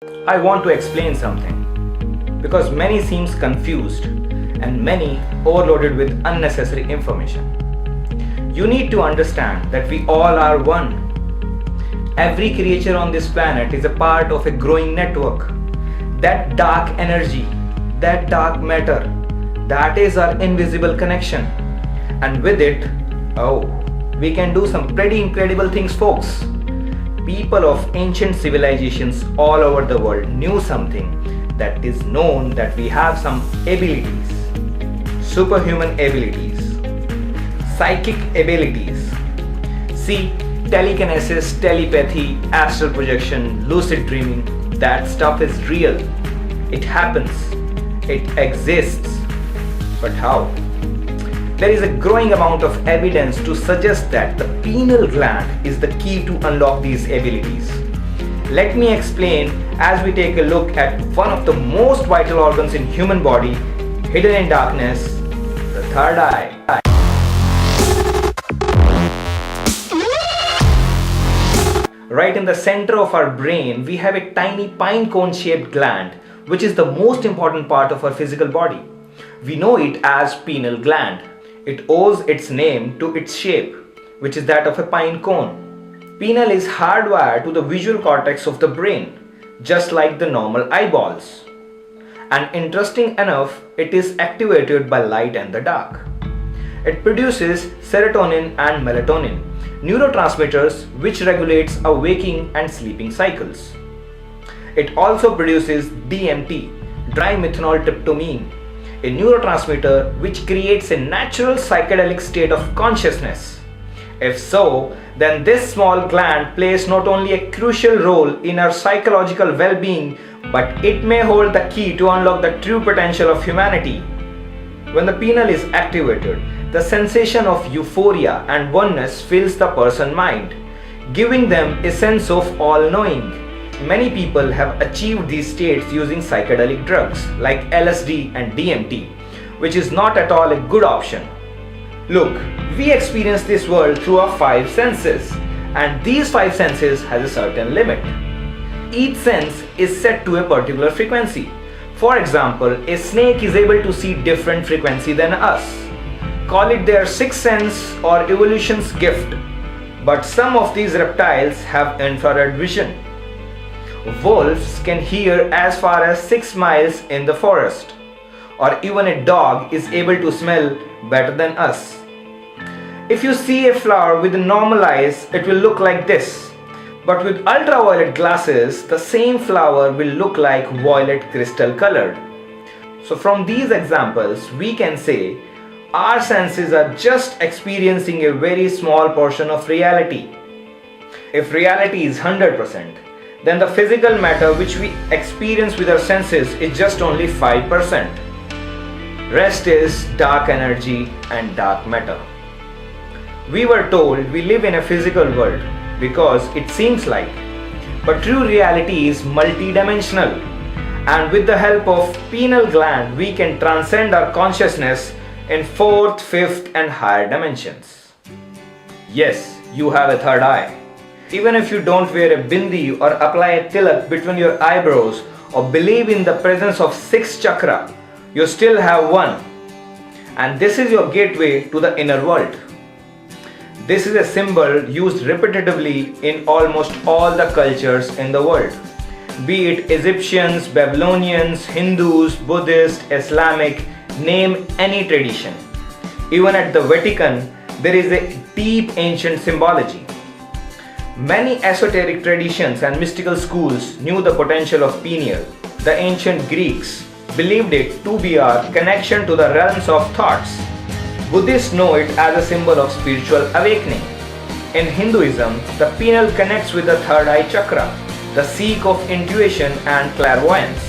I want to explain something because many seems confused and many overloaded with unnecessary information. You need to understand that we all are one. Every creature on this planet is a part of a growing network. That dark energy, that dark matter, that is our invisible connection. And with it, we can do some pretty incredible things, folks. People of ancient civilizations all over the world knew something that is known that we have some abilities, superhuman abilities, psychic abilities. See, telekinesis, telepathy, astral projection, lucid dreaming, that stuff is real. It happens. It exists. But how? There is a growing amount of evidence to suggest that the pineal gland is the key to unlock these abilities. Let me explain as we take a look at one of the most vital organs in human body, hidden in darkness, the third eye. Right in the center of our brain, we have a tiny pine cone shaped gland, which is the most important part of our physical body. We know it as pineal gland. It owes its name to its shape, which is that of a pine cone. Pineal is hardwired to the visual cortex of the brain, just like the normal eyeballs. And interesting enough, it is activated by light and the dark. It produces serotonin and melatonin, neurotransmitters which regulates our waking and sleeping cycles. It also produces DMT, dimethyltryptamine, a neurotransmitter which creates a natural psychedelic state of consciousness. If so, then this small gland plays not only a crucial role in our psychological well-being, but it may hold the key to unlock the true potential of humanity. When the pineal is activated, the sensation of euphoria and oneness fills the person's mind, giving them a sense of all-knowing. Many people have achieved these states using psychedelic drugs like LSD and DMT, which is not at all a good option. Look, we experience this world through our five senses, and these five senses has a certain limit. Each sense is set to a particular frequency. For example, a snake is able to see different frequency than us. Call it their sixth sense or evolution's gift. But some of these reptiles have infrared vision. Wolves can hear as far as 6 miles in the forest, or even a dog is able to smell better than us. If you see a flower with normal eyes, it will look like this, but with ultraviolet glasses, the same flower will look like violet crystal colored. So from these examples, we can say our senses are just experiencing a very small portion of reality. If reality is 100%, then the physical matter which we experience with our senses is just only 5%. Rest is dark energy and dark matter. We were told we live in a physical world because it seems like, but true reality is multidimensional, and with the help of pineal gland we can transcend our consciousness in 4th, 5th and higher dimensions. Yes, you have a third eye. Even if you don't wear a bindi or apply a tilak between your eyebrows or believe in the presence of 6th chakra, you still have one. And this is your gateway to the inner world. This is a symbol used repetitively in almost all the cultures in the world. Be it Egyptians, Babylonians, Hindus, Buddhists, Islamic, name any tradition. Even at the Vatican, there is a deep ancient symbology. Many esoteric traditions and mystical schools knew the potential of pineal. The ancient Greeks believed it to be our connection to the realms of thoughts. Buddhists know it as a symbol of spiritual awakening. In Hinduism, the pineal connects with the third eye chakra, the seek of intuition and clairvoyance.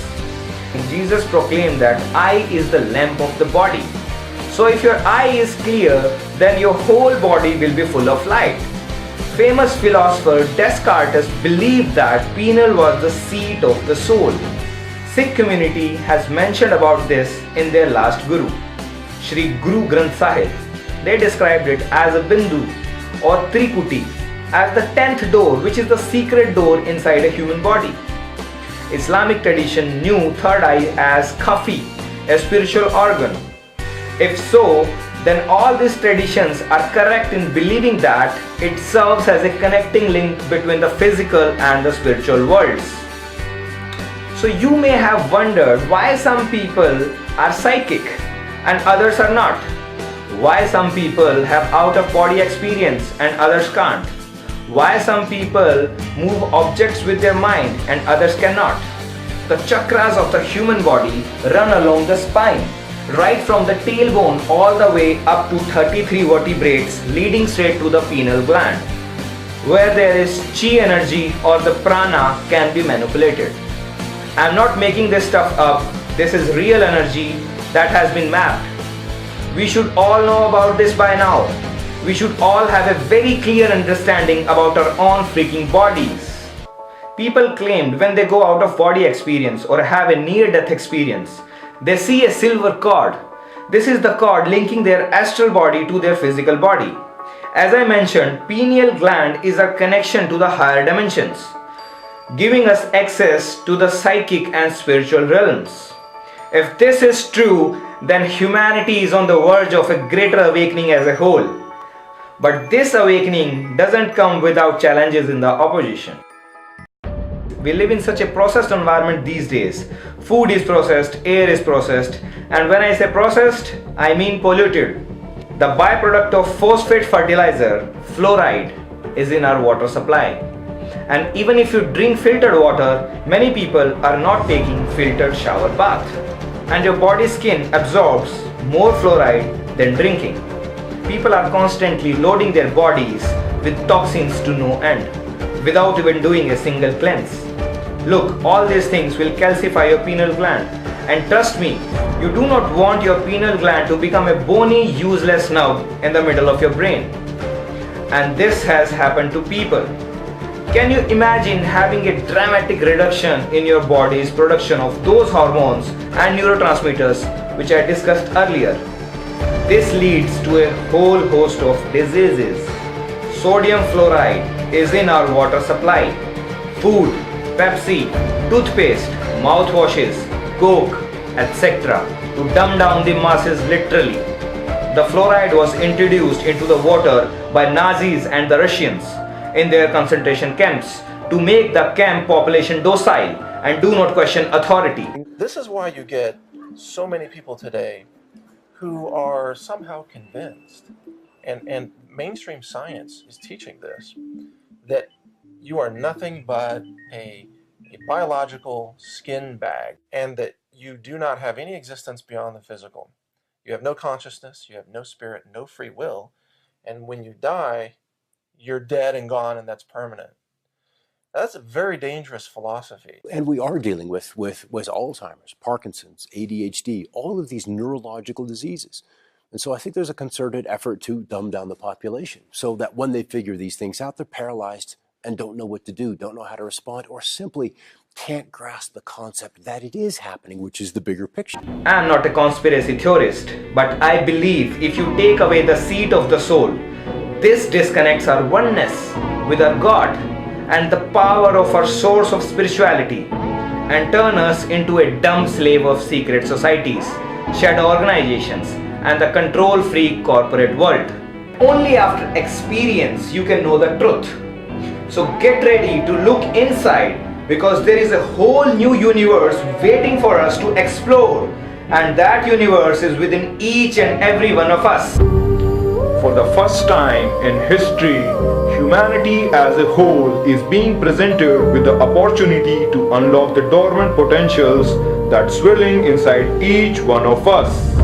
Jesus proclaimed that eye is the lamp of the body. So if your eye is clear, then your whole body will be full of light. Famous philosopher Descartes believed that pineal was the seat of the soul. Sikh community has mentioned about this in their last Guru, Shri Guru Granth Sahib. They described it as a bindu or trikuti, as the 10th door, which is the secret door inside a human body. Islamic tradition knew third eye as kafi, a spiritual organ? If so, then all these traditions are correct in believing that it serves as a connecting link between the physical and the spiritual worlds. So you may have wondered why some people are psychic and others are not. Why some people have out of body experience and others can't. Why some people move objects with their mind and others cannot. The chakras of the human body run along the spine, right from the tailbone all the way up to 33 vertebrates leading straight to the pineal gland, where there is chi energy or the prana can be manipulated. I am not making this stuff up, this is real energy that has been mapped. We should all know about this by now. We should all have a very clear understanding about our own freaking bodies. People claimed when they go out of body experience or have a near-death experience, they see a silver cord. This is the cord linking their astral body to their physical body. As I mentioned, pineal gland is our connection to the higher dimensions, giving us access to the psychic and spiritual realms. If this is true, then humanity is on the verge of a greater awakening as a whole. But this awakening doesn't come without challenges in the opposition. We live in such a processed environment these days. Food is processed, air is processed, and when I say processed, I mean polluted. The byproduct of phosphate fertilizer, fluoride, is in our water supply. And even if you drink filtered water, many people are not taking filtered shower bath. And your body skin absorbs more fluoride than drinking. People are constantly loading their bodies with toxins to no end, without even doing a single cleanse. Look, all these things will calcify your pineal gland. And trust me, you do not want your pineal gland to become a bony, useless nub in the middle of your brain. And this has happened to people. Can you imagine having a dramatic reduction in your body's production of those hormones and neurotransmitters which I discussed earlier? This leads to a whole host of diseases. Sodium fluoride is in our water supply. Food, Pepsi, toothpaste, mouthwashes, Coke, etc. to dumb down the masses literally. The fluoride was introduced into the water by Nazis and the Russians in their concentration camps to make the camp population docile and do not question authority. This is why you get so many people today who are somehow convinced, and mainstream science is teaching this, that you are nothing but a biological skin bag, and that you do not have any existence beyond the physical. You have no consciousness, you have no spirit, no free will, and when you die, you're dead and gone, and that's permanent. That's a very dangerous philosophy. And we are dealing with Alzheimer's, Parkinson's, ADHD, all of these neurological diseases. And so I think there's a concerted effort to dumb down the population so that when they figure these things out, they're paralyzed and don't know what to do, don't know how to respond, or simply can't grasp the concept that it is happening, which is the bigger picture. I am not a conspiracy theorist, but I believe if you take away the seat of the soul, this disconnects our oneness with our God and the power of our source of spirituality, and turn us into a dumb slave of secret societies, shadow organizations, and the control-freak corporate world. Only after experience you can know the truth. So get ready to look inside, because there is a whole new universe waiting for us to explore, and that universe is within each and every one of us. For the first time in history, humanity as a whole is being presented with the opportunity to unlock the dormant potentials that's swirling inside each one of us.